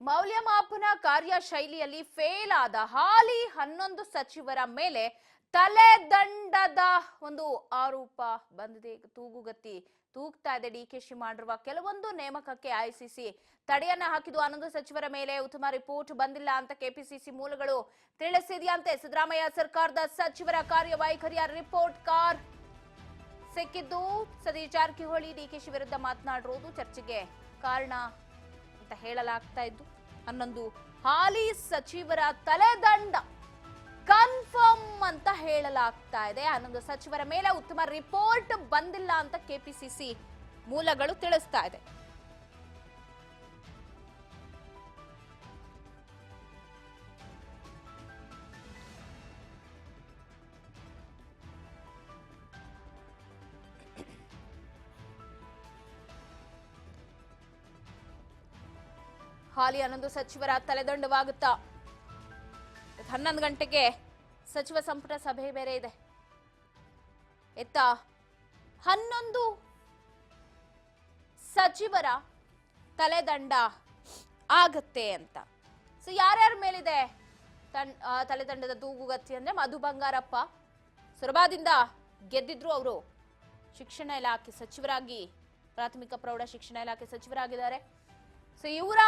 ಮೌಲ್ಯಮಾಪನ ಕಾರ್ಯಶೈಲಿಯಲ್ಲಿ ಫೇಲ್ ಆದ ಹಾಲಿ 11 ಸಚಿವರ ಮೇಲೆ ತಲೆದಂಡದ ಒಂದು ಆರೋಪ ಬಂದಿದೆ. ತೂಗುಗತ್ತಿ ತೂಗ್ತಾ ಇದೆ. ಡಿಕೆಶಿ ಮಾಡಿರುವ ಕೆಲವೊಂದು ನೇಮಕಕ್ಕೆ ಐಸಿಸಿ ತಡೆಯನ್ನ ಹಾಕಿದ್ದು. 11 ಸಚಿವರ ಮೇಲೆ ಉತ್ತಮ ರಿಪೋರ್ಟ್ ಬಂದಿಲ್ಲ ಅಂತ ಕೆಪಿಸಿಸಿ ಮೂಲಗಳು ತಿಳಿಸಿದೆಯಂತೆ. ಸಿದ್ದರಾಮಯ್ಯ ಸರ್ಕಾರದ ಸಚಿವರ ಕಾರ್ಯವೈಖರಿಯ ರಿಪೋರ್ಟ್ ಕಾರ್ಡ್ ಸಿಕ್ಕಿದ್ದು. ಸತೀಶ್ ಜಾರಕಿಹೊಳಿ ಡಿಕೆಶಿ ವಿರುದ್ಧ ಮಾತನಾಡಿರುವುದು ಚರ್ಚೆಗೆ ಕಾರಣ ಅಂತ ಹೇಳಲಾಗ್ತಾ ಇದ್ದು. 11 ಹಾಲಿ ಸಚಿವರ ತಲೆದಂಡ ಕನ್ಫರ್ಮ್ ಅಂತ ಹೇಳಲಾಗ್ತಾ ಇದೆ. 11 ಸಚಿವರ ಮೇಲೆ ಉತ್ತಮ ರಿಪೋರ್ಟ್ ಬಂದಿಲ್ಲ ಅಂತ ಕೆಪಿಸಿಸಿ ಮೂಲಗಳು ತಿಳಿಸ್ತಾ ಇದೆ. ಹಾಲಿ 11 ಸಚಿವರ ತಲೆದಂಡವಾಗುತ್ತಾ? 11 ಗಂಟೆಗೆ ಸಚಿವ ಸಂಪುಟ ಸಭೆ ಬೇರೆ ಇದೆ. ಇತ್ತ 11 ಸಚಿವರ ತಲೆದಂಡ ಆಗತ್ತೆ ಅಂತ. ಸೊ ಯಾರ್ಯಾರ ಮೇಲಿದೆ ತಲೆದಂಡದ ತೂಗುಗತ್ತಿ ಅಂದ್ರೆ ಮಧು ಬಂಗಾರಪ್ಪ ಸೊರಬದಿಂದ ಗೆದ್ದಿದ್ರು. ಅವರು ಶಿಕ್ಷಣ ಇಲಾಖೆ ಸಚಿವರಾಗಿ, ಪ್ರಾಥಮಿಕ ಪ್ರೌಢ ಶಿಕ್ಷಣ ಇಲಾಖೆ ಸಚಿವರಾಗಿದ್ದಾರೆ. ಸೊ ಇವರ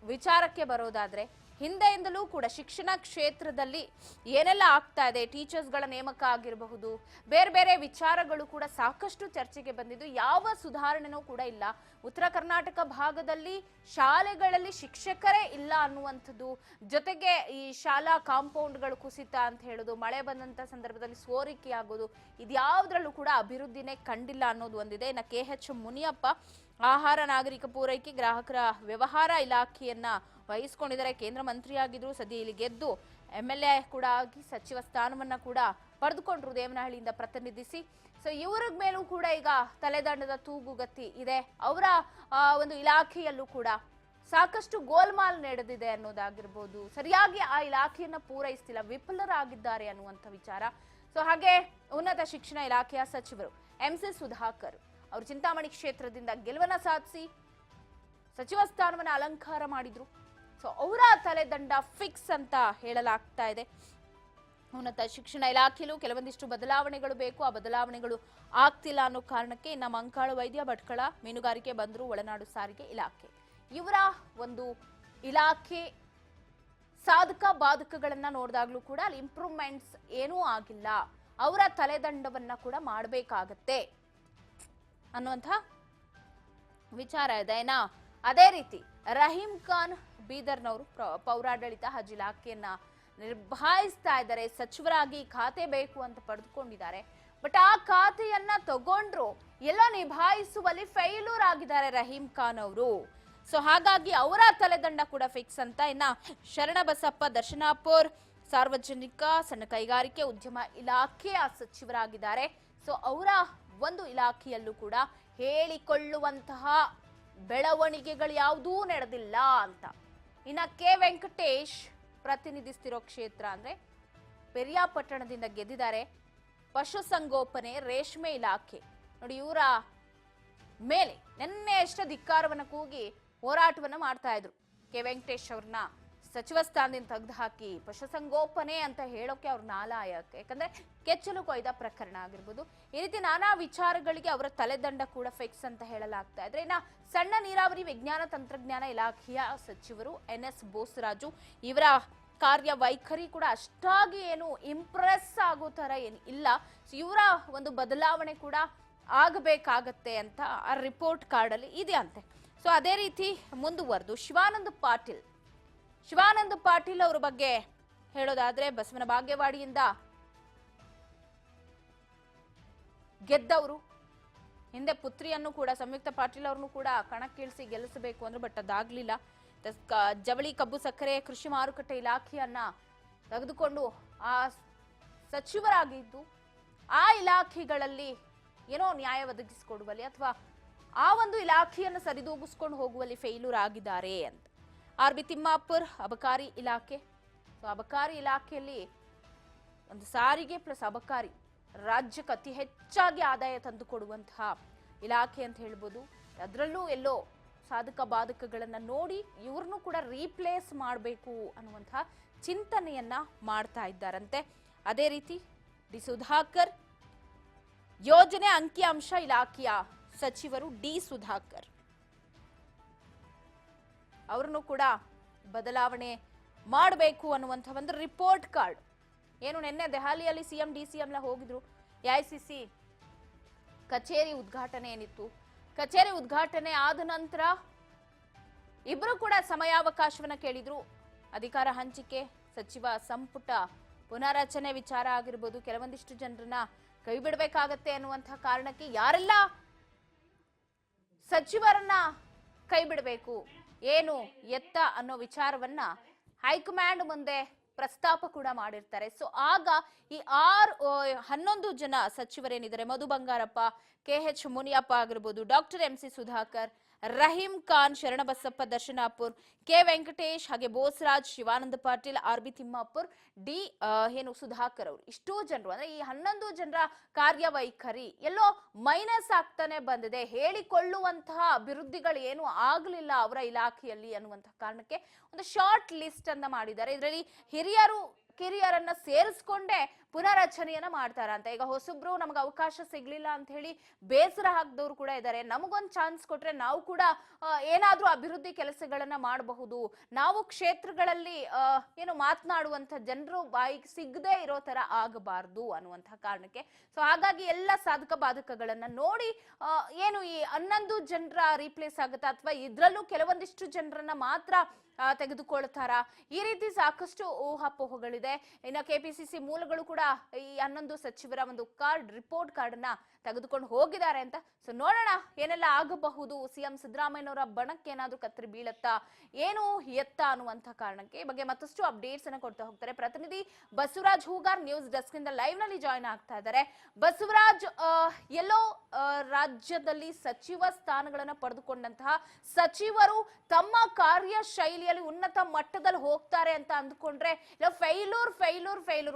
ವಿಚಾರಕ್ಕೆ ಬರೋದಾದ್ರೆ, ಹಿಂದೆಯಿಂದಲೂ ಕೂಡ ಶಿಕ್ಷಣ ಕ್ಷೇತ್ರದಲ್ಲಿ ಏನೆಲ್ಲ ಆಗ್ತಾ ಇದೆ, ಟೀಚರ್ಸ್ಗಳ ನೇಮಕ ಆಗಿರಬಹುದು, ಬೇರೆ ಬೇರೆ ವಿಚಾರಗಳು ಕೂಡ ಸಾಕಷ್ಟು ಚರ್ಚೆಗೆ ಬಂದಿದ್ದು. ಯಾವ ಸುಧಾರಣೆನೂ ಕೂಡ ಇಲ್ಲ. ಉತ್ತರ ಕರ್ನಾಟಕ ಭಾಗದಲ್ಲಿ ಶಾಲೆಗಳಲ್ಲಿ ಶಿಕ್ಷಕರೇ ಇಲ್ಲ ಅನ್ನುವಂಥದ್ದು, ಜೊತೆಗೆ ಈ ಶಾಲಾ ಕಾಂಪೌಂಡ್ಗಳು ಕುಸಿತ ಅಂತ ಹೇಳೋದು, ಮಳೆ ಬಂದಂತ ಸಂದರ್ಭದಲ್ಲಿ ಸೋರಿಕೆ ಆಗೋದು, ಇದ್ಯಾವುದ್ರಲ್ಲೂ ಕೂಡ ಅಭಿವೃದ್ಧಿನೇ ಕಂಡಿಲ್ಲ ಅನ್ನೋದು ಒಂದಿದೆ. ಇನ್ನು KH ಮುನಿಯಪ್ಪ ಆಹಾರ ನಾಗರಿಕ ಪೂರೈಕೆ ಗ್ರಾಹಕರ ವ್ಯವಹಾರ ಇಲಾಖೆಯನ್ನ ವಹಿಸಿಕೊಂಡಿದ್ದಾರೆ. ಕೇಂದ್ರ ಮಂತ್ರಿಯಾಗಿದ್ರು. ಸದ್ಯ ಇಲ್ಲಿ ಗೆದ್ದು MLA ಕೂಡ ಆಗಿ ಸಚಿವ ಸ್ಥಾನವನ್ನ ಕೂಡ ಪಡೆದುಕೊಂಡ್ರು ದೇವನಹಳ್ಳಿಯಿಂದ ಪ್ರತಿನಿಧಿಸಿ. ಸೊ ಇವರ ಮೇಲೂ ಕೂಡ ಈಗ ತಲೆದಂಡದ ತೂಗುಗತ್ತಿ ಇದೆ. ಅವರ ಒಂದು ಇಲಾಖೆಯಲ್ಲೂ ಕೂಡ ಸಾಕಷ್ಟು ಗೋಲ್ಮಾಲ್ ನಡೆದಿದೆ ಅನ್ನೋದಾಗಿರ್ಬೋದು. ಸರಿಯಾಗಿ ಆ ಇಲಾಖೆಯನ್ನ ಪೂರೈಸ್ತಿಲ್ಲ, ವಿಫಲರಾಗಿದ್ದಾರೆ ಅನ್ನುವಂಥ ವಿಚಾರ. ಸೊ ಹಾಗೆ ಉನ್ನತ ಶಿಕ್ಷಣ ಇಲಾಖೆಯ ಸಚಿವರು MC ಸುಧಾಕರ್ ಅವರು ಚಿಂತಾಮಣಿ ಕ್ಷೇತ್ರದಿಂದ ಗೆಲುವನ್ನ ಸಾಧಿಸಿ ಸಚಿವ ಸ್ಥಾನವನ್ನ ಅಲಂಕಾರ ಮಾಡಿದ್ರು. ಸೊ ಅವರ ತಲೆದಂಡ ಫಿಕ್ಸ್ ಅಂತ ಹೇಳಲಾಗ್ತಾ ಇದೆ. ಉನ್ನತ ಶಿಕ್ಷಣ ಇಲಾಖೆಯಲ್ಲೂ ಕೆಲವೊಂದಿಷ್ಟು ಬದಲಾವಣೆಗಳು ಬೇಕು, ಆ ಬದಲಾವಣೆಗಳು ಆಗ್ತಿಲ್ಲ ಅನ್ನೋ ಕಾರಣಕ್ಕೆ ಇನ್ನು ಮಂಕಾಳು ವೈದ್ಯ ಭಟ್ಕಳ ಮೀನುಗಾರಿಕೆ ಬಂದರು ಒಳನಾಡು ಸಾರಿಗೆ ಇಲಾಖೆ ಇವರ ಒಂದು ಇಲಾಖೆ ಸಾಧಕ ಬಾಧಕಗಳನ್ನ ನೋಡಿದಾಗ್ಲೂ ಕೂಡ ಅಲ್ಲಿ ಇಂಪ್ರೂವ್ಮೆಂಟ್ಸ್ ಏನೂ ಆಗಿಲ್ಲ. ಅವರ ತಲೆದಂಡವನ್ನ ಕೂಡ ಮಾಡಬೇಕಾಗತ್ತೆ ಅನ್ನುವಂಥ ವಿಚಾರ ಇದೆ. ಅದೇ ರೀತಿ ರಹೀಂ ಖಾನ್ ಬೀದರ್ನವರು ಪೌರಾಡಳಿತ ಹಜ್ ಇಲಾಖೆಯನ್ನ ನಿರ್ಭಾಯಿಸ್ತಾ ಇದ್ದಾರೆ. ಸಚಿವರಾಗಿ ಖಾತೆ ಬೇಕು ಅಂತ ಪಡೆದುಕೊಂಡಿದ್ದಾರೆ. ಬಟ್ ಆ ಖಾತೆಯನ್ನ ತಗೊಂಡ್ರು ಎಲ್ಲ ನಿಭಾಯಿಸುವಲ್ಲಿ ಫೇಲ್ಯೂರ್ ಆಗಿದ್ದಾರೆ ರಹೀಂ ಖಾನ್ ಅವರು. ಸೊ ಹಾಗಾಗಿ ಅವರ ತಲೆದಂಡ ಕೂಡ ಫಿಕ್ಸ್ ಅಂತ. ಇನ್ನ ಶರಣಬಸಪ್ಪ ದರ್ಶನಾಪುರ್ ಸಾರ್ವಜನಿಕ ಸಣ್ಣ ಕೈಗಾರಿಕೆ ಉದ್ಯಮ ಇಲಾಖೆಯ ಸಚಿವರಾಗಿದ್ದಾರೆ. ಸೊ ಅವರ ಒಂದು ಇಲಾಖೆಯಲ್ಲೂ ಕೂಡ ಹೇಳಿಕೊಳ್ಳುವಂತಹ ಬೆಳವಣಿಗೆಗಳು ಯಾವುದೂ ನಡೆದಿಲ್ಲ ಅಂತ. ಇನ್ನ ಕೆ ವೆಂಕಟೇಶ್ ಪ್ರತಿನಿಧಿಸ್ತಿರೋ ಕ್ಷೇತ್ರ ಅಂದ್ರೆ ಪೆರಿಯಾಪಟ್ಟಣದಿಂದ ಗೆದ್ದಿದ್ದಾರೆ. ಪಶುಸಂಗೋಪನೆ ರೇಷ್ಮೆ ಇಲಾಖೆ ನೋಡಿ, ಇವರ ಮೇಲೆ ನಿನ್ನೆ ಎಷ್ಟು ಧಿಕ್ಕಾರವನ್ನ ಕೂಗಿ ಹೋರಾಟವನ್ನ ಮಾಡ್ತಾ ಇದ್ರು. ಕೆ ವೆಂಕಟೇಶ್ ಅವ್ರನ್ನ ಸಚಿವ ಸ್ಥಾನದಿಂದ ತೆಗೆದುಹಾಕಿ ಪಶುಸಂಗೋಪನೆ ಅಂತ ಹೇಳೋಕೆ ಅವ್ರ ನಾಲಾಯಕ. ಯಾಕಂದ್ರೆ ಕೆಚ್ಚಲು ಕೊಯ್ದ ಪ್ರಕರಣ ಆಗಿರ್ಬೋದು, ಈ ರೀತಿ ನಾನಾ ವಿಚಾರಗಳಿಗೆ ಅವರ ತಲೆದಂಡ ಕೂಡ ಫಿಕ್ಸ್ ಅಂತ ಹೇಳಲಾಗ್ತಾ ಇದ್ರೆ. ಇನ್ನ ಸಣ್ಣ ನೀರಾವರಿ ವಿಜ್ಞಾನ ತಂತ್ರಜ್ಞಾನ ಇಲಾಖೆಯ ಸಚಿವರು NS ಬೋಸರಾಜು ಇವರ ಕಾರ್ಯವೈಖರಿ ಕೂಡ ಅಷ್ಟಾಗಿ ಏನು ಇಂಪ್ರೆಸ್ ಆಗೋ ತರ ಏನು ಇಲ್ಲ. ಇವರ ಒಂದು ಬದಲಾವಣೆ ಕೂಡ ಆಗಬೇಕಾಗತ್ತೆ ಅಂತ ಆ ರಿಪೋರ್ಟ್ ಕಾರ್ಡ್ ಅಲ್ಲಿ ಇದೆ ಅಂತೆ. ಸೊ ಅದೇ ರೀತಿ ಮುಂದುವರೆದು ಶಿವಾನಂದ ಪಾಟೀಲ್ ಅವರ ಬಗ್ಗೆ ಹೇಳೋದಾದ್ರೆ, ಬಸವನ ಬಾಗೇವಾಡಿಯಿಂದ ಗೆದ್ದವರು. ಹಿಂದೆ ಪುತ್ರಿಯನ್ನು ಕೂಡ ಸಂಯುಕ್ತ ಪಾಟೀಲ್ ಅವ್ರನ್ನು ಕೂಡ ಕಣಕ್ಕಿಳಿಸಿ ಗೆಲ್ಲಿಸಬೇಕು ಅಂದ್ರೆ ಬಟ್ ಅದಾಗ್ಲಿಲ್ಲ. ಜವಳಿ ಕಬ್ಬು ಸಕ್ಕರೆ ಕೃಷಿ ಮಾರುಕಟ್ಟೆ ಇಲಾಖೆಯನ್ನ ತೆಗೆದುಕೊಂಡು ಆ ಸಚಿವರಾಗಿದ್ದು, ಆ ಇಲಾಖೆಗಳಲ್ಲಿ ಏನೋ ನ್ಯಾಯ ಒದಗಿಸಿಕೊಡುವಲ್ಲಿ ಅಥವಾ ಆ ಒಂದು ಇಲಾಖೆಯನ್ನು ಸರಿದೂಗಿಸ್ಕೊಂಡು ಹೋಗುವಲ್ಲಿ ಫೇಲ್ಯೂರ್ ಆಗಿದ್ದಾರೆ ಅಂತ. RB ತಿಮ್ಮಾಪುರ್ ಅಬಕಾರಿ ಇಲಾಖೆ. ಸೊ ಅಬಕಾರಿ ಇಲಾಖೆಯಲ್ಲಿ ಒಂದು ಸಾರಿಗೆ ಪ್ಲಸ್ ಅಬಕಾರಿ ರಾಜ್ಯಕ್ಕೆ ಅತಿ ಹೆಚ್ಚಾಗಿ ಆದಾಯ ತಂದುಕೊಡುವಂತಹ ಇಲಾಖೆ ಅಂತ ಹೇಳ್ಬೋದು. ಅದರಲ್ಲೂ ಎಲ್ಲೋ ಸಾಧಕ ಬಾಧಕಗಳನ್ನ ನೋಡಿ ಇವ್ರನ್ನೂ ಕೂಡ ರೀಪ್ಲೇಸ್ ಮಾಡಬೇಕು ಅನ್ನುವಂತಹ ಚಿಂತನೆಯನ್ನ ಮಾಡ್ತಾ ಇದ್ದಾರಂತೆ. ಅದೇ ರೀತಿ ಡಿ ಸುಧಾಕರ್, ಯೋಜನೆ ಅಂಕಿಅಂಶ ಇಲಾಖೆಯ ಸಚಿವರು ಡಿ ಸುಧಾಕರ್ ಅವರನ್ನು ಕೂಡ ಬದಲಾವಣೆ ಮಾಡಬೇಕು ಅನ್ನುವಂಥ ಒಂದು ರಿಪೋರ್ಟ್ ಕಾರ್ಡ್ ಏನು ನಿನ್ನೆ ದೆಹಲಿಯಲ್ಲಿ ಸಿಎಂ ಡಿಸಿಎಂ ಎಲ್ಲ ಹೋಗಿದ್ರು. ಎಐಸಿಸಿ ಕಚೇರಿ ಉದ್ಘಾಟನೆ ಏನಿತ್ತು, ಕಚೇರಿ ಉದ್ಘಾಟನೆ ಆದ ನಂತರ ಇಬ್ರು ಕೂಡ ಸಮಯಾವಕಾಶವನ್ನ ಕೇಳಿದ್ರು. ಅಧಿಕಾರ ಹಂಚಿಕೆ, ಸಚಿವ ಸಂಪುಟ ಪುನರಚನೆ ವಿಚಾರ ಆಗಿರ್ಬೋದು, ಕೆಲವೊಂದಿಷ್ಟು ಜನರನ್ನ ಕೈ ಬಿಡಬೇಕಾಗತ್ತೆ ಅನ್ನುವಂತಹ ಕಾರಣಕ್ಕೆ ಯಾರೆಲ್ಲ ಸಚಿವರನ್ನ ಕೈ ಬಿಡಬೇಕು, ಏನು ಎತ್ತ ಅನ್ನೋ ವಿಚಾರವನ್ನ ಹೈಕಮಾಂಡ್ ಮುಂದೆ ಪ್ರಸ್ತಾಪ ಕೂಡ ಮಾಡಿರ್ತಾರೆ. ಸೊ ಆಗ ಈ 11 ಜನ ಸಚಿವರೇನಿದ್ದಾರೆ, ಮಧು ಬಂಗಾರಪ್ಪ, KH ಮುನಿಯಪ್ಪ ಆಗಿರ್ಬೋದು, doctor MC Sudhakar, Rahim Khan, Sharanabasappa Darshanapur, K Venkatesh, ಹಾಗೆ ಬೋಸರಾಜ್, ಶಿವಾನಂದ ಪಾಟೀಲ್, RB ತಿಮ್ಮಾಪುರ್, ಡಿ ಸುಧಾಕರ್ ಅವರು, ಇಷ್ಟೋ ಜನರು ಅಂದ್ರೆ ಈ 11 ಜನರ ಕಾರ್ಯವೈಖರಿ ಎಲ್ಲೋ ಮೈನಸ್ ಆಗ್ತಾನೆ ಬಂದಿದೆ. ಹೇಳಿಕೊಳ್ಳುವಂತಹ ಅಭಿವೃದ್ಧಿಗಳು ಏನು ಆಗ್ಲಿಲ್ಲ ಅವರ ಇಲಾಖೆಯಲ್ಲಿ ಅನ್ನುವಂತಹ ಕಾರಣಕ್ಕೆ ಒಂದು ಶಾರ್ಟ್ ಲಿಸ್ಟ್ ಅನ್ನ ಮಾಡಿದ್ದಾರೆ. ಇದರಲ್ಲಿ ಹಿರಿಯರು ಕಿರಿಯರನ್ನ ಸೇರಿಸ್ಕೊಂಡೇ ಪುನರಚನೆಯನ್ನ ಮಾಡ್ತಾರಂತ. ಈಗ ಹೊಸಬ್ರು ನಮ್ಗೆ ಅವಕಾಶ ಸಿಗ್ಲಿಲ್ಲ ಅಂತ ಹೇಳಿ ಬೇಸರ ಹಾಕಿದವ್ರು ಕೂಡ ಇದ್ದಾರೆ. ನಮಗೊಂದು ಚಾನ್ಸ್ ಕೊಟ್ರೆ ನಾವು ಕೂಡ ಏನಾದ್ರೂ ಅಭಿವೃದ್ಧಿ ಕೆಲಸಗಳನ್ನ ಮಾಡಬಹುದು, ನಾವು ಕ್ಷೇತ್ರಗಳಲ್ಲಿ ಏನು ಮಾತನಾಡುವಂತ ಜನರು ಬಾಯಿಗೆ ಸಿಗದೆ ಇರೋ ತರ ಆಗಬಾರ್ದು ಅನ್ನುವಂಥ ಕಾರಣಕ್ಕೆ. ಸೊ ಹಾಗಾಗಿ ಎಲ್ಲ ಸಾಧಕ ಬಾಧಕಗಳನ್ನ ನೋಡಿ ಏನು ಈ 11 ಜನರ ರೀಪ್ಲೇಸ್ ಆಗುತ್ತಾ ಅಥವಾ ಇದ್ರಲ್ಲೂ ಕೆಲವೊಂದಿಷ್ಟು ಜನರನ್ನ ಮಾತ್ರ ತೆಗೆದುಕೊಳ್ತಾರ, ಈ ರೀತಿ ಸಾಕಷ್ಟು ಊಹಾಪೋಹಗಳಿದೆ. ಇನ್ನು KPCC ಮೂಲಗಳು ಕೂಡ ಈ 11 ಸಚಿವರ ಒಂದು ರಿಪೋರ್ಟ್ ಕಾರ್ಡ್ ಅನ್ನ ತೆಗೆದುಕೊಂಡು ಹೋಗಿದ್ದಾರೆ ಅಂತ. ಸೊ ನೋಡೋಣ ಏನೆಲ್ಲ ಆಗಬಹುದು. ಸಿಎಂ ಸಿದ್ದರಾಮಯ್ಯನವರ ಬಣಕ್ಕೆ ಏನಾದ್ರೂ ಕತ್ತರಿ ಬೀಳತ್ತಾ, ಏನು ಎತ್ತ ಅನ್ನುವಂಥ ಕಾರಣಕ್ಕೆ ಈ ಬಗ್ಗೆ ಮತ್ತಷ್ಟು ಅಪ್ಡೇಟ್ಸ್ ಅನ್ನ ಕೊಡ್ತಾ ಹೋಗ್ತಾರೆ ಪ್ರತಿನಿಧಿ ಬಸವರಾಜ್ ಹೂಗಾರ್ ನ್ಯೂಸ್ ಡೆಸ್ಕ್ ಇಂದ ಲೈವ್ ನಲ್ಲಿ ಜಾಯ್ನ್ ಆಗ್ತಾ ಇದ್ದಾರೆ. ಬಸವರಾಜ್, ಎಲ್ಲೋ ರಾಜ್ಯದಲ್ಲಿ ಸಚಿವ ಸ್ಥಾನಗಳನ್ನ ಪಡೆದುಕೊಂಡಂತಹ ಸಚಿವರು ತಮ್ಮ ಕಾರ್ಯ ಶೈಲಿಯಲ್ಲಿ ಉನ್ನತ ಮಟ್ಟದಲ್ಲಿ ಹೋಗ್ತಾರೆ ಅಂತ ಅಂದ್ಕೊಂಡ್ರೆ ಫೈಲೂರ್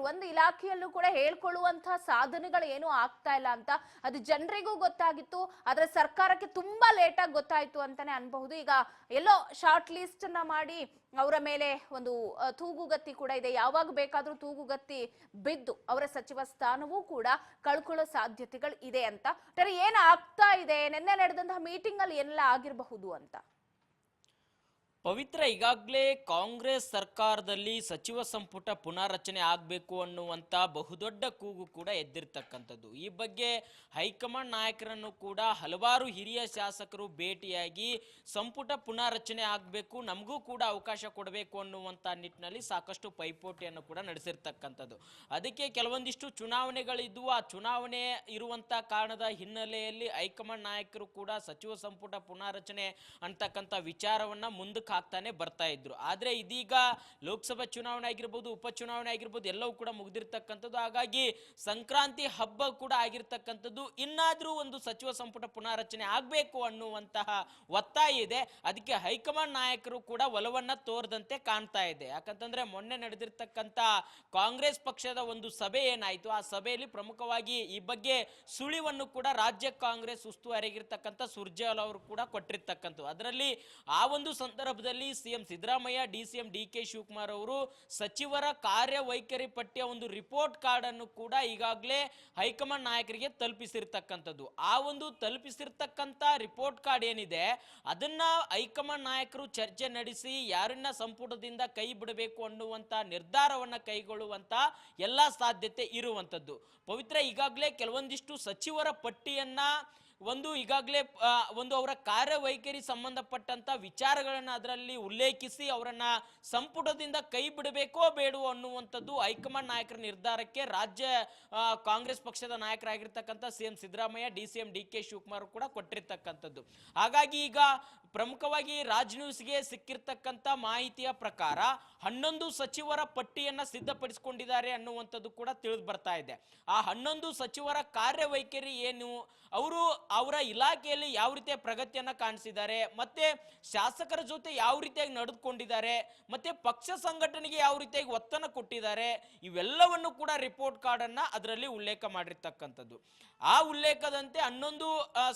ಒಂದು ಇಲಾಖೆಯಲ್ಲೂ ಕೂಡ ಹೇಳ್ಕೊಳ್ಳುವಂತಹ ಸಾಧನೆಗಳು ಏನು ಆಗ್ತಾ ಇಲ್ಲ ಅಂತ ಅದು ಜನರಿಗೂ ಗೊತ್ತಾಗಿತ್ತು. ಆದ್ರೆ ಸರ್ಕಾರಕ್ಕೆ ತುಂಬಾ ಲೇಟ್ ಆಗಿ ಗೊತ್ತಾಯ್ತು ಅಂತಾನೆ ಅನ್ಬಹುದು. ಈಗ ಎಲ್ಲೋ ಶಾರ್ಟ್ ಲಿಸ್ಟ್ ಅನ್ನ ಮಾಡಿ ಅವರ ಮೇಲೆ ಒಂದು ತೂಗುಗತ್ತಿ ಕೂಡ ಇದೆ. ಯಾವಾಗ ಬೇಕಾದ್ರೂ ತೂಗುಗತ್ತಿ ಬಿದ್ದು ಅವರ ಸಚಿವ ಸ್ಥಾನವೂ ಕೂಡ ಕಳ್ಕೊಳ್ಳೋ ಸಾಧ್ಯತೆಗಳು ಇದೆ ಅಂತ. ಏನ್ ಆಗ್ತಾ ಇದೆ, ನಿನ್ನೆ ನಡೆದಂತಹ ಮೀಟಿಂಗ್ ಅಲ್ಲಿ ಏನೆಲ್ಲ ಆಗಿರಬಹುದು ಅಂತ? ಪವಿತ್ರ, ಈಗಾಗಲೇ ಕಾಂಗ್ರೆಸ್ ಸರ್ಕಾರದಲ್ಲಿ ಸಚಿವ ಸಂಪುಟ ಪುನಾರಚನೆ ಆಗಬೇಕು ಅನ್ನುವಂಥ ಬಹುದೊಡ್ಡ ಕೂಗು ಕೂಡ ಎದ್ದಿರ್ತಕ್ಕಂಥದ್ದು. ಈ ಬಗ್ಗೆ ಹೈಕಮಾಂಡ್ ನಾಯಕರನ್ನು ಕೂಡ ಹಲವಾರು ಹಿರಿಯ ಶಾಸಕರು ಭೇಟಿಯಾಗಿ ಸಂಪುಟ ಪುನಾರಚನೆ ಆಗಬೇಕು, ನಮಗೂ ಕೂಡ ಅವಕಾಶ ಕೊಡಬೇಕು ಅನ್ನುವಂಥ ನಿಟ್ಟಿನಲ್ಲಿ ಸಾಕಷ್ಟು ಪೈಪೋಟಿಯನ್ನು ಕೂಡ ನಡೆಸಿರ್ತಕ್ಕಂಥದ್ದು. ಅದಕ್ಕೆ ಕೆಲವೊಂದಿಷ್ಟು ಚುನಾವಣೆಗಳಿದ್ವು. ಆ ಚುನಾವಣೆ ಇರುವಂಥ ಕಾರಣದ ಹಿನ್ನೆಲೆಯಲ್ಲಿ ಹೈಕಮಾಂಡ್ ನಾಯಕರು ಕೂಡ ಸಚಿವ ಸಂಪುಟ ಪುನಾರಚನೆ ಅಂತಕ್ಕಂಥ ವಿಚಾರವನ್ನ ಮುಂದಕ್ಕೆ ಹಾಕ್ತಾನೆ ಬರ್ತಾ ಇದ್ರು. ಆದ್ರೆ ಇದೀಗ ಲೋಕಸಭಾ ಚುನಾವಣೆ ಆಗಿರ್ಬೋದು, ಉಪಚುನಾವಣೆ ಆಗಿರ್ಬೋದು, ಎಲ್ಲವೂ ಕೂಡ ಮುಗಿದಿರ್ತಕ್ಕಂಥದ್ದು. ಹಾಗಾಗಿ ಸಂಕ್ರಾಂತಿ ಹಬ್ಬ ಕೂಡ ಆಗಿರ್ತಕ್ಕಂಥದ್ದು. ಇನ್ನಾದ್ರೂ ಒಂದು ಸಚಿವ ಸಂಪುಟ ಪುನಾರಚನೆ ಆಗ್ಬೇಕು ಅನ್ನುವಂತಹ ಒತ್ತಾಯ ಇದೆ. ಅದಕ್ಕೆ ಹೈಕಮಾಂಡ್ ನಾಯಕರು ಕೂಡ ಒಲವನ್ನ ತೋರದಂತೆ ಕಾಣ್ತಾ ಇದೆ. ಯಾಕಂತಂದ್ರೆ ಮೊನ್ನೆ ನಡೆದಿರ್ತಕ್ಕಂಥ ಕಾಂಗ್ರೆಸ್ ಪಕ್ಷದ ಒಂದು ಸಭೆ ಏನಾಯ್ತು, ಆ ಸಭೆಯಲ್ಲಿ ಪ್ರಮುಖವಾಗಿ ಈ ಬಗ್ಗೆ ಸುಳಿವನ್ನು ಕೂಡ ರಾಜ್ಯ ಕಾಂಗ್ರೆಸ್ ಉಸ್ತುವಾರಿಯಾಗಿರ್ತಕ್ಕಂಥ ಸುರ್ಜೇವಾಲಾ ಅವರು ಕೂಡ ಕೊಟ್ಟಿರ್ತಕ್ಕಂಥದ್ದು. ಅದರಲ್ಲಿ ಆ ಒಂದು ಸಂದರ್ಭ CM Siddaramaiah, DCM DK Shivakumar ಅವರು ಸಚಿವರ ಕಾರ್ಯವೈಖರಿ ಪಟ್ಟಿಯ ಒಂದು ರಿಪೋರ್ಟ್ ಕಾರ್ಡ್ ಅನ್ನು ಕೂಡ ಈಗಾಗಲೇ ಹೈಕಮಾಂಡ್ ನಾಯಕರಿಗೆ ತಲುಪಿಸಿರ್ತಕ್ಕಂಥದ್ದು. ಆ ಒಂದು ತಲುಪಿಸಿರ್ತಕ್ಕಂಥ ರಿಪೋರ್ಟ್ ಕಾರ್ಡ್ ಏನಿದೆ ಅದನ್ನ ಹೈಕಮಾಂಡ್ ನಾಯಕರು ಚರ್ಚೆ ನಡೆಸಿ ಯಾರನ್ನ ಸಂಪುಟದಿಂದ ಕೈ ಬಿಡಬೇಕು ಅನ್ನುವಂತ ನಿರ್ಧಾರವನ್ನ ಕೈಗೊಳ್ಳುವಂತ ಎಲ್ಲಾ ಸಾಧ್ಯತೆ ಇರುವಂತದ್ದು. ಪವಿತ್ರ, ಈಗಾಗಲೇ ಕೆಲವೊಂದಿಷ್ಟು ಸಚಿವರ ಪಟ್ಟಿಯನ್ನ ಈಗಾಗಲೇ ಒಂದು ಅವರ ಕಾರ್ಯವೈಖರಿ ಸಂಬಂಧಪಟ್ಟಂತ ವಿಚಾರಗಳನ್ನ ಅದರಲ್ಲಿ ಉಲ್ಲೇಖಿಸಿ ಅವರನ್ನ ಸಂಪುಟದಿಂದ ಕೈ ಬಿಡಬೇಕೋ ಬೇಡವೋ ಅನ್ನುವಂಥದ್ದು ಹೈಕಮಾಂಡ್ ನಾಯಕರ ನಿರ್ಧಾರಕ್ಕೆ ರಾಜ್ಯ ಕಾಂಗ್ರೆಸ್ ಪಕ್ಷದ ನಾಯಕರಾಗಿರ್ತಕ್ಕಂಥ CM Siddaramaiah, DCM DK Shivakumar ಕೂಡ ಕೊಟ್ಟಿರ್ತಕ್ಕಂಥದ್ದು. ಹಾಗಾಗಿ ಈಗ ಪ್ರಮುಖವಾಗಿ ರಾಜ್ ನ್ಯೂಸ್ಗೆ ಸಿಕ್ಕಿರ್ತಕ್ಕಂಥ ಮಾಹಿತಿಯ ಪ್ರಕಾರ 11 ಸಚಿವರ ಪಟ್ಟಿಯನ್ನ ಸಿದ್ಧಪಡಿಸಿಕೊಂಡಿದ್ದಾರೆ ಅನ್ನುವಂಥದ್ದು ಕೂಡ ತಿಳಿದು ಬರ್ತಾ ಇದೆ. ಆ 11 ಸಚಿವರ ಕಾರ್ಯವೈಖರಿ ಏನು, ಅವರು ಅವರ ಇಲಾಖೆಯಲ್ಲಿ ಯಾವ ರೀತಿಯ ಪ್ರಗತಿಯನ್ನ ಕಾಣಿಸಿದ್ದಾರೆ, ಮತ್ತೆ ಶಾಸಕರ ಜೊತೆ ಯಾವ ರೀತಿಯಾಗಿ ನಡೆದುಕೊಂಡಿದ್ದಾರೆ, ಮತ್ತೆ ಪಕ್ಷ ಸಂಘಟನೆಗೆ ಯಾವ ರೀತಿಯಾಗಿ ಒತ್ತನ್ನು ಕೊಟ್ಟಿದ್ದಾರೆ, ಇವೆಲ್ಲವನ್ನು ಕೂಡ ರಿಪೋರ್ಟ್ ಕಾರ್ಡ್ ಅನ್ನ ಅದರಲ್ಲಿ ಉಲ್ಲೇಖ ಮಾಡಿರ್ತಕ್ಕಂಥದ್ದು. ಆ ಉಲ್ಲೇಖದಂತೆ 11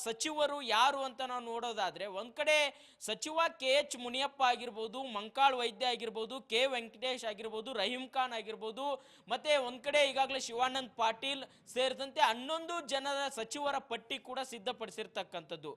ಸಚಿವರು ಯಾರು ಅಂತ ನಾವು ನೋಡೋದಾದ್ರೆ, ಒಂದ್ ಕಡೆ ಸಚಿವ KH ಮುನಿಯಪ್ಪ ಆಗಿರ್ಬೋದು, ಮಂಕಾಳ್ ವೈದ್ಯ ಆಗಿರ್ಬೋದು, K ವೆಂಕಟೇಶ್ ಆಗಿರ್ಬೋದು, ರಹೀಂ ಖಾನ್ ಆಗಿರ್ಬೋದು, ಮತ್ತೆ ಒಂದ್ ಕಡೆ ಈಗಾಗಲೇ ಶಿವಾನಂದ್ ಪಾಟೀಲ್ ಸೇರಿದಂತೆ 11 ಜನರ ಸಚಿವರ ಪಟ್ಟಿ ಕೂಡ ಸಿದ್ಧಪಡಿಸಿರ್ತಕ್ಕಂಥದ್ದು.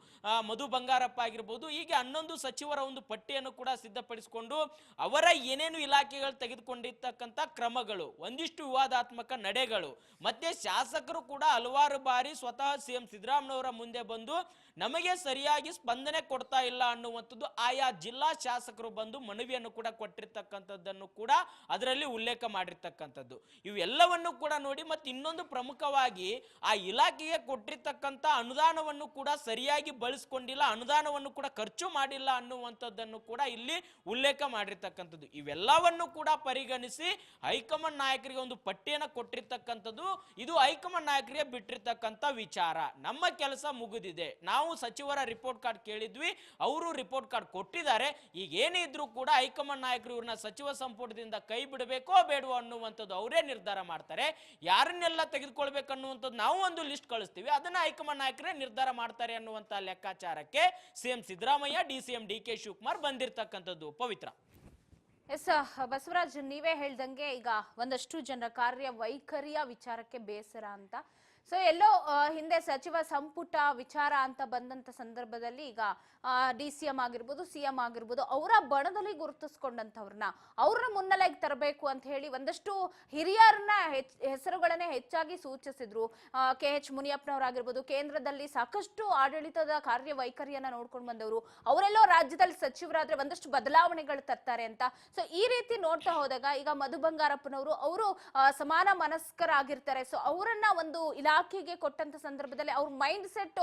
ಮಧು ಬಂಗಾರಪ್ಪ ಆಗಿರ್ಬೋದು, ಹೀಗೆ 11 ಸಚಿವರ ಒಂದು ಪಟ್ಟಿಯನ್ನು ಕೂಡ ಸಿದ್ಧಪಡಿಸಿಕೊಂಡು ಅವರ ಏನೇನು ಇಲಾಖೆಗಳು ತೆಗೆದುಕೊಂಡಿರ್ತಕ್ಕಂಥ ಕ್ರಮಗಳು, ಒಂದಿಷ್ಟು ವಿವಾದಾತ್ಮಕ ನಡೆಗಳು, ಮತ್ತೆ ಶಾಸಕರು ಕೂಡ ಹಲವಾರು ಬಾರಿ ಸ್ವತಃ CM ಸಿದ್ದರಾಮಯ್ಯನವರ ಮುಂದೆ ಬಂದು ನಮಗೆ ಸರಿಯಾಗಿ ಸ್ಪಂದನೆ ಕೊಡ್ತಾ ಇಲ್ಲ ಅನ್ನುವಂಥದ್ದು ಆಯಾ ಜಿಲ್ಲಾ ಶಾಸಕರು ಬಂದು ಮನವಿಯನ್ನು ಕೂಡ ಕೊಟ್ಟಿರ್ತಕ್ಕಂಥದ್ದನ್ನು ಕೂಡ ಅದರಲ್ಲಿ ಉಲ್ಲೇಖ ಮಾಡಿರ್ತಕ್ಕಂಥದ್ದು. ಇವೆಲ್ಲವನ್ನು ಕೂಡ ನೋಡಿ, ಮತ್ತೆ ಇನ್ನೊಂದು ಪ್ರಮುಖವಾಗಿ ಆ ಇಲಾಖೆಗೆ ಕೊಟ್ಟಿರ್ತಕ್ಕಂಥ ಅನುದಾನವನ್ನು ಕೂಡ ಸರಿಯಾಗಿ ಬಳಸ್ಕೊಂಡಿಲ್ಲ, ಅನುದಾನವನ್ನು ಕೂಡ ಖರ್ಚು ಮಾಡಿಲ್ಲ ಅನ್ನುವಂಥದ್ದನ್ನು ಕೂಡ ಇಲ್ಲಿ ಉಲ್ಲೇಖ ಮಾಡಿರ್ತಕ್ಕಂಥದ್ದು. ಇವೆಲ್ಲವನ್ನು ಕೂಡ ಪರಿಗಣಿಸಿ ಹೈಕಮಾಂಡ್ ನಾಯಕರಿಗೆ ಒಂದು ಪಟ್ಟಿಯನ್ನು ಕೊಟ್ಟಿರ್ತಕ್ಕಂಥದ್ದು. ಇದು ಹೈಕಮಾಂಡ್ ನಾಯಕರಿಗೆ ಬಿಟ್ಟಿರ್ತಕ್ಕಂಥ ವಿಚಾರ. ನಮ್ಮ ಕೆಲಸ ಮುಗಿದಿದೆ, ನಾವು ಸಚಿವರ ರಿಪೋರ್ಟ್ ಕಾರ್ಡ್ ಕೇಳಿದ್ವಿ, ಅವರು ರಿಪೋರ್ಟ್ ಕಾರ್ಡ್ ಕೊಟ್ಟಿದ್ದಾರೆ. ಈಗ ಏನೇ ಇದ್ರೂ ಕೂಡ ಹೈಕಮಾಂಡ್ ನಾಯಕರು ಇವ್ರನ್ನ ಸಚಿವ ಸಂಪುಟದಿಂದ ಕೈ ಬಿಡಬೇಕೋ ಬೇಡವೋ ಅನ್ನುವಂಥದ್ದು ಅವರೇ ನಿರ್ಧಾರ ಮಾಡ್ತಾರೆ. ಯಾರನ್ನೆಲ್ಲ ತೆಗೆದುಕೊಳ್ಬೇಕು ಅನ್ನುವಂಥದ್ದು ನಾವು ಒಂದು ಲಿಸ್ಟ್ ಕಳಿಸ್ತೀವಿ, ಅದನ್ನ ಹೈಕಮಾಂಡ್ ನಾಯಕರೇ ನಿರ್ಧಾರ ಮಾಡ್ತಾರೆ ಅನ್ನುವಂಥ ಲೆಕ್ಕಾಚಾರಕ್ಕೆ CM Siddaramaiah, DCM DK Shivakumar ಬಂದಿರತಕ್ಕಂಥದ್ದು. ಪವಿತ್ರ. ಎಸ್ ಬಸವರಾಜ್, ನೀವೇ ಹೇಳ್ದಂಗೆ ಈಗ ಒಂದಷ್ಟು ಜನರ ಕಾರ್ಯವೈಖರಿಯ ವಿಚಾರಕ್ಕೆ ಬೇಸರ ಅಂತ. ಸೊ ಎಲ್ಲೋ ಹಿಂದೆ ಸಚಿವ ಸಂಪುಟ ವಿಚಾರ ಅಂತ ಬಂದಂತ ಸಂದರ್ಭದಲ್ಲಿ ಈಗ DCM ಆಗಿರ್ಬೋದು, CM ಆಗಿರ್ಬೋದು, ಅವರ ಬಣದಲ್ಲಿ ಗುರುತಿಸ್ಕೊಂಡಂತವ್ರನ್ನ ಅವ್ರನ್ನ ಮುನ್ನೆಲೆಗೆ ತರಬೇಕು ಅಂತ ಹೇಳಿ ಒಂದಷ್ಟು ಹಿರಿಯರನ್ನ ಹೆಸರುಗಳನ್ನೇ ಹೆಚ್ಚಾಗಿ ಸೂಚಿಸಿದ್ರು. KH ಮುನಿಯಪ್ಪನವರಾಗಿರ್ಬೋದು, ಕೇಂದ್ರದಲ್ಲಿ ಸಾಕಷ್ಟು ಆಡಳಿತದ ಕಾರ್ಯವೈಖರಿಯನ್ನ ನೋಡ್ಕೊಂಡು ಬಂದವರು, ಅವರೆಲ್ಲೋ ರಾಜ್ಯದಲ್ಲಿ ಸಚಿವರಾದ್ರೆ ಒಂದಷ್ಟು ಬದಲಾವಣೆಗಳು ತರ್ತಾರೆ ಅಂತ. ಸೊ ಈ ರೀತಿ ನೋಡ್ತಾ ಹೋದಾಗ ಈಗ ಮಧು ಬಂಗಾರಪ್ಪನವರು ಅವರು ಸಮಾನ ಮನಸ್ಕರಾಗಿರ್ತಾರೆ. ಸೊ ಅವರನ್ನ ಒಂದು ಇಲಾಖೆಗೆ ಕೊಟ್ಟಂತ ಸಂದರ್ಭದಲ್ಲಿ ಅವ್ರ ಮೈಂಡ್ ಸೆಟ್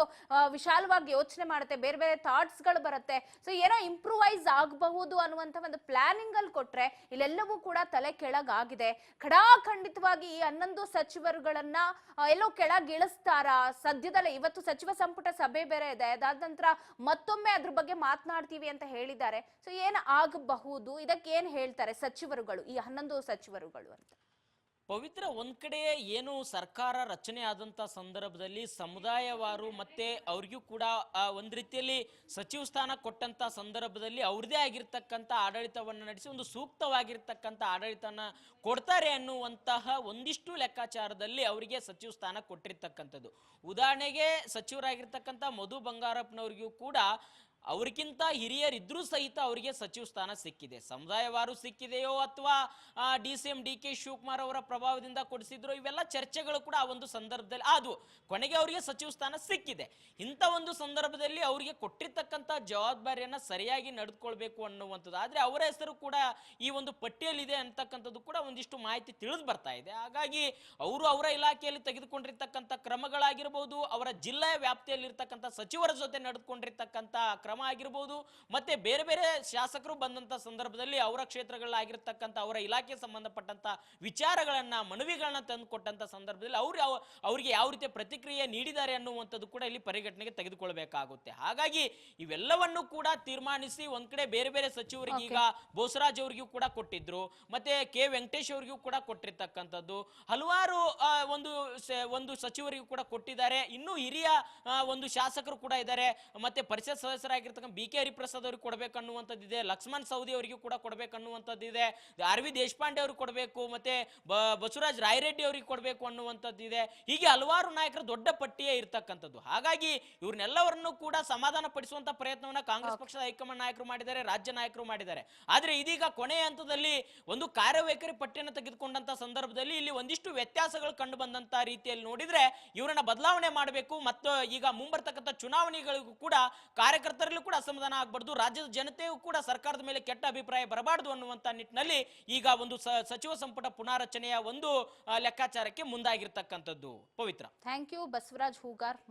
ವಿಶಾಲವಾಗಿ ಯೋಚನೆ ಮಾಡುತ್ತೆ, ಬೇರೆ ಬೇರೆ ಥಾಟ್ಸ್ ಗಳು ಬರುತ್ತೆ. ಸೊ ಏನೋ ಇಂಪ್ರೂವೈಸ್ ಆಗಬಹುದು ಅನ್ನುವಂತ ಒಂದು ಪ್ಲಾನಿಂಗ್ ಅಲ್ಲಿ ಕೊಟ್ರೆ ಇಲ್ಲೆಲ್ಲವೂ ಕೂಡ ತಲೆ ಕೆಳಗಾಗಿದೆ. ಖಂಡಿತವಾಗಿ ಈ 11 ಸಚಿವರುಗಳನ್ನ ಎಲ್ಲೋ ಕೆಳಗಿಳಿಸ್ತಾರ ಸದ್ಯದಲ್ಲೇ. ಇವತ್ತು ಸಚಿವ ಸಂಪುಟ ಸಭೆ ಬೇರೆ ಇದೆ, ಅದಾದ ನಂತರ ಮತ್ತೊಮ್ಮೆ ಅದ್ರ ಬಗ್ಗೆ ಮಾತನಾಡ್ತೀವಿ ಅಂತ ಹೇಳಿದ್ದಾರೆ. ಸೊ ಏನ್ ಆಗಬಹುದು, ಇದಕ್ಕೆ ಏನ್ ಹೇಳ್ತಾರೆ ಸಚಿವರುಗಳು, ಈ 11 ಸಚಿವರುಗಳು ಅಂತ? ಪವಿತ್ರ, ಒಂದ್ ಕಡೆ ಏನು ಸರ್ಕಾರ ರಚನೆ ಆದಂತ ಸಂದರ್ಭದಲ್ಲಿ ಸಮುದಾಯವಾರು ಮತ್ತೆ ಅವ್ರಿಗೂ ಕೂಡ ಒಂದ್ ರೀತಿಯಲ್ಲಿ ಸಚಿವ ಸ್ಥಾನ ಕೊಟ್ಟಂತ ಸಂದರ್ಭದಲ್ಲಿ ಅವ್ರದೇ ಆಗಿರ್ತಕ್ಕಂಥ ಆಡಳಿತವನ್ನು ನಡೆಸಿ ಒಂದು ಸೂಕ್ತವಾಗಿರ್ತಕ್ಕಂಥ ಆಡಳಿತನ ಕೊಡ್ತಾರೆ ಅನ್ನುವಂತಹ ಒಂದಿಷ್ಟು ಲೆಕ್ಕಾಚಾರದಲ್ಲಿ ಅವರಿಗೆ ಸಚಿವ ಸ್ಥಾನ ಕೊಟ್ಟಿರ್ತಕ್ಕಂಥದ್ದು. ಉದಾಹರಣೆಗೆ ಸಚಿವರಾಗಿರ್ತಕ್ಕಂಥ ಮಧು ಬಂಗಾರಪ್ಪನವ್ರಿಗೂ ಕೂಡ ಅವ್ರಿಗಿಂತ ಹಿರಿಯರಿದ್ರೂ ಸಹಿತ ಅವರಿಗೆ ಸಚಿವ ಸ್ಥಾನ ಸಿಕ್ಕಿದೆ. ಸಮುದಾಯವಾರು ಸಿಕ್ಕಿದೆಯೋ ಅಥವಾ DCM DK ಶಿವಕುಮಾರ್ ಅವರ ಪ್ರಭಾವದಿಂದ ಕೊಡಿಸಿದ್ರು, ಇವೆಲ್ಲ ಚರ್ಚೆಗಳು ಕೂಡ ಆ ಒಂದು ಸಂದರ್ಭದಲ್ಲಿ ಆದವು. ಕೊನೆಗೆ ಅವರಿಗೆ ಸಚಿವ ಸ್ಥಾನ ಸಿಕ್ಕಿದೆ. ಇಂಥ ಒಂದು ಸಂದರ್ಭದಲ್ಲಿ ಅವರಿಗೆ ಕೊಟ್ಟಿರ್ತಕ್ಕಂಥ ಜವಾಬ್ದಾರಿಯನ್ನ ಸರಿಯಾಗಿ ನಡೆದುಕೊಳ್ಬೇಕು ಅನ್ನುವಂಥದ್ದು. ಆದ್ರೆ ಅವರ ಹೆಸರು ಕೂಡ ಈ ಒಂದು ಪಟ್ಟಿಯಲ್ಲಿದೆ ಅಂತಕ್ಕಂಥದ್ದು ಕೂಡ ಒಂದಿಷ್ಟು ಮಾಹಿತಿ ತಿಳಿದು ಬರ್ತಾ ಇದೆ. ಹಾಗಾಗಿ ಅವರು ಅವರ ಇಲಾಖೆಯಲ್ಲಿ ತೆಗೆದುಕೊಂಡಿರ್ತಕ್ಕಂಥ ಕ್ರಮಗಳಾಗಿರ್ಬೋದು, ಅವರ ಜಿಲ್ಲೆಯ ವ್ಯಾಪ್ತಿಯಲ್ಲಿರ್ತಕ್ಕಂಥ ಸಚಿವರ ಜೊತೆ ನಡೆದುಕೊಂಡಿರ್ತಕ್ಕಂಥ ಕ್ರಮ ಆಗಿರಬಹುದು, ಮತ್ತೆ ಬೇರೆ ಬೇರೆ ಶಾಸಕರು ಬಂದಂತ ಸಂದರ್ಭದಲ್ಲಿ ಅವರ ಕ್ಷೇತ್ರಗಳಾಗಿರ್ತಕ್ಕಂಥ ಅವರ ಇಲಾಖೆ ಸಂಬಂಧಪಟ್ಟಂತ ವಿಚಾರಗಳನ್ನ ಮನವಿಗಳನ್ನ ತಂದು ಕೊಟ್ಟಂತ ಸಂದರ್ಭದಲ್ಲಿ ಅವರಿಗೆ ಯಾವ ರೀತಿಯ ಪ್ರತಿಕ್ರಿಯೆ ನೀಡಿದ್ದಾರೆ ಅನ್ನುವಂಥದ್ದು ಕೂಡ ಇಲ್ಲಿ ಪರಿಗಣನೆಗೆ ತೆಗೆದುಕೊಳ್ಬೇಕಾಗುತ್ತೆ. ಹಾಗಾಗಿ ಇವೆಲ್ಲವನ್ನು ಕೂಡ ತೀರ್ಮಾನಿಸಿ ಒಂದ್ ಕಡೆ ಬೇರೆ ಬೇರೆ ಸಚಿವರಿಗೆ ಈಗ ಬೋಸರಾಜ್ ಅವರಿಗೂ ಕೂಡ ಕೊಟ್ಟಿದ್ರು, ಮತ್ತೆ K ವೆಂಕಟೇಶ್ ಅವರಿಗೂ ಕೂಡ ಕೊಟ್ಟಿರ್ತಕ್ಕಂಥದ್ದು, ಹಲವಾರು ಒಂದು ಸಚಿವರಿಗೂ ಕೂಡ ಕೊಟ್ಟಿದ್ದಾರೆ. ಇನ್ನೂ ಹಿರಿಯ ಒಂದು ಶಾಸಕರು ಕೂಡ ಇದ್ದಾರೆ, ಮತ್ತೆ ಪರಿಷತ್ ಸದಸ್ಯರಾಗಿ BK ಹರಿಪ್ರಸಾದ್ ಅವ್ರಿಗೆ ಕೊಡಬೇಕನ್ನುವಂಥದ್ದಿದೆ, ಲಕ್ಷ್ಮಣ್ ಸವದಿ ಅವರಿಗೂ ಕೂಡ ಕೊಡಬೇಕನ್ನುವಂಥದ್ದಿದೆ, RV ದೇಶಪಾಂಡೆ ಅವ್ರಿಗೆ ಕೊಡಬೇಕು, ಮತ್ತೆ ಬಸವರಾಜ್ ರಾಯರೆಡ್ಡಿ ಅವರಿಗೆ ಕೊಡಬೇಕು ಅನ್ನುವಂಥದ್ದಿದೆ. ಹೀಗೆ ಹಲವಾರು ನಾಯಕರ ದೊಡ್ಡ ಪಟ್ಟಿಯೇ ಇರ್ತಕ್ಕಂಥದ್ದು. ಹಾಗಾಗಿ ಇವ್ರನ್ನೆಲ್ಲವರನ್ನು ಕೂಡ ಸಮಾಧಾನ ಪಡಿಸುವಂತ ಪ್ರಯತ್ನವನ್ನ ಕಾಂಗ್ರೆಸ್ ಪಕ್ಷದ ಹೈಕಮಾಂಡ್ ನಾಯಕರು ಮಾಡಿದ್ದಾರೆ, ರಾಜ್ಯ ನಾಯಕರು ಮಾಡಿದ್ದಾರೆ. ಆದ್ರೆ ಇದೀಗ ಕೊನೆಯ ಹಂತದಲ್ಲಿ ಒಂದು ಕಾರ್ಯವೈಖರಿ ಪಟ್ಟಿಯನ್ನು ತೆಗೆದುಕೊಂಡಂತ ಸಂದರ್ಭದಲ್ಲಿ ಇಲ್ಲಿ ಒಂದಿಷ್ಟು ವ್ಯತ್ಯಾಸಗಳು ಕಂಡು ಬಂದಂತ ರೀತಿಯಲ್ಲಿ ನೋಡಿದ್ರೆ ಇವರನ್ನ ಬದಲಾವಣೆ ಮಾಡಬೇಕು. ಮತ್ತು ಈಗ ಮುಂಬರ್ತಕ್ಕಂಥ ಚುನಾವಣೆಗಳಿಗೂ ಕೂಡ ಕಾರ್ಯಕರ್ತರಲ್ಲೂ ಕೂಡ ಅಸಮಾಧಾನ ಆಗಬಾರ್ದು, ರಾಜ್ಯದ ಜನತೆಯೂ ಕೂಡ ಸರ್ಕಾರದ ಮೇಲೆ ಕೆಟ್ಟ ಅಭಿಪ್ರಾಯ ಬರಬಾರದು ಅನ್ನುವಂತ ನಿಟ್ಟಿನಲ್ಲಿ ಈಗ ಒಂದು ಸಚಿವ ಸಂಪುಟ ಪುನಾರಚನೆಯ ಒಂದು ಲೆಕ್ಕಾಚಾರಕ್ಕೆ ಮುಂದಾಗಿರ್ತಕ್ಕಂಥದ್ದು. ಪವಿತ್ರ. Thank you Basavaraj Hoogar.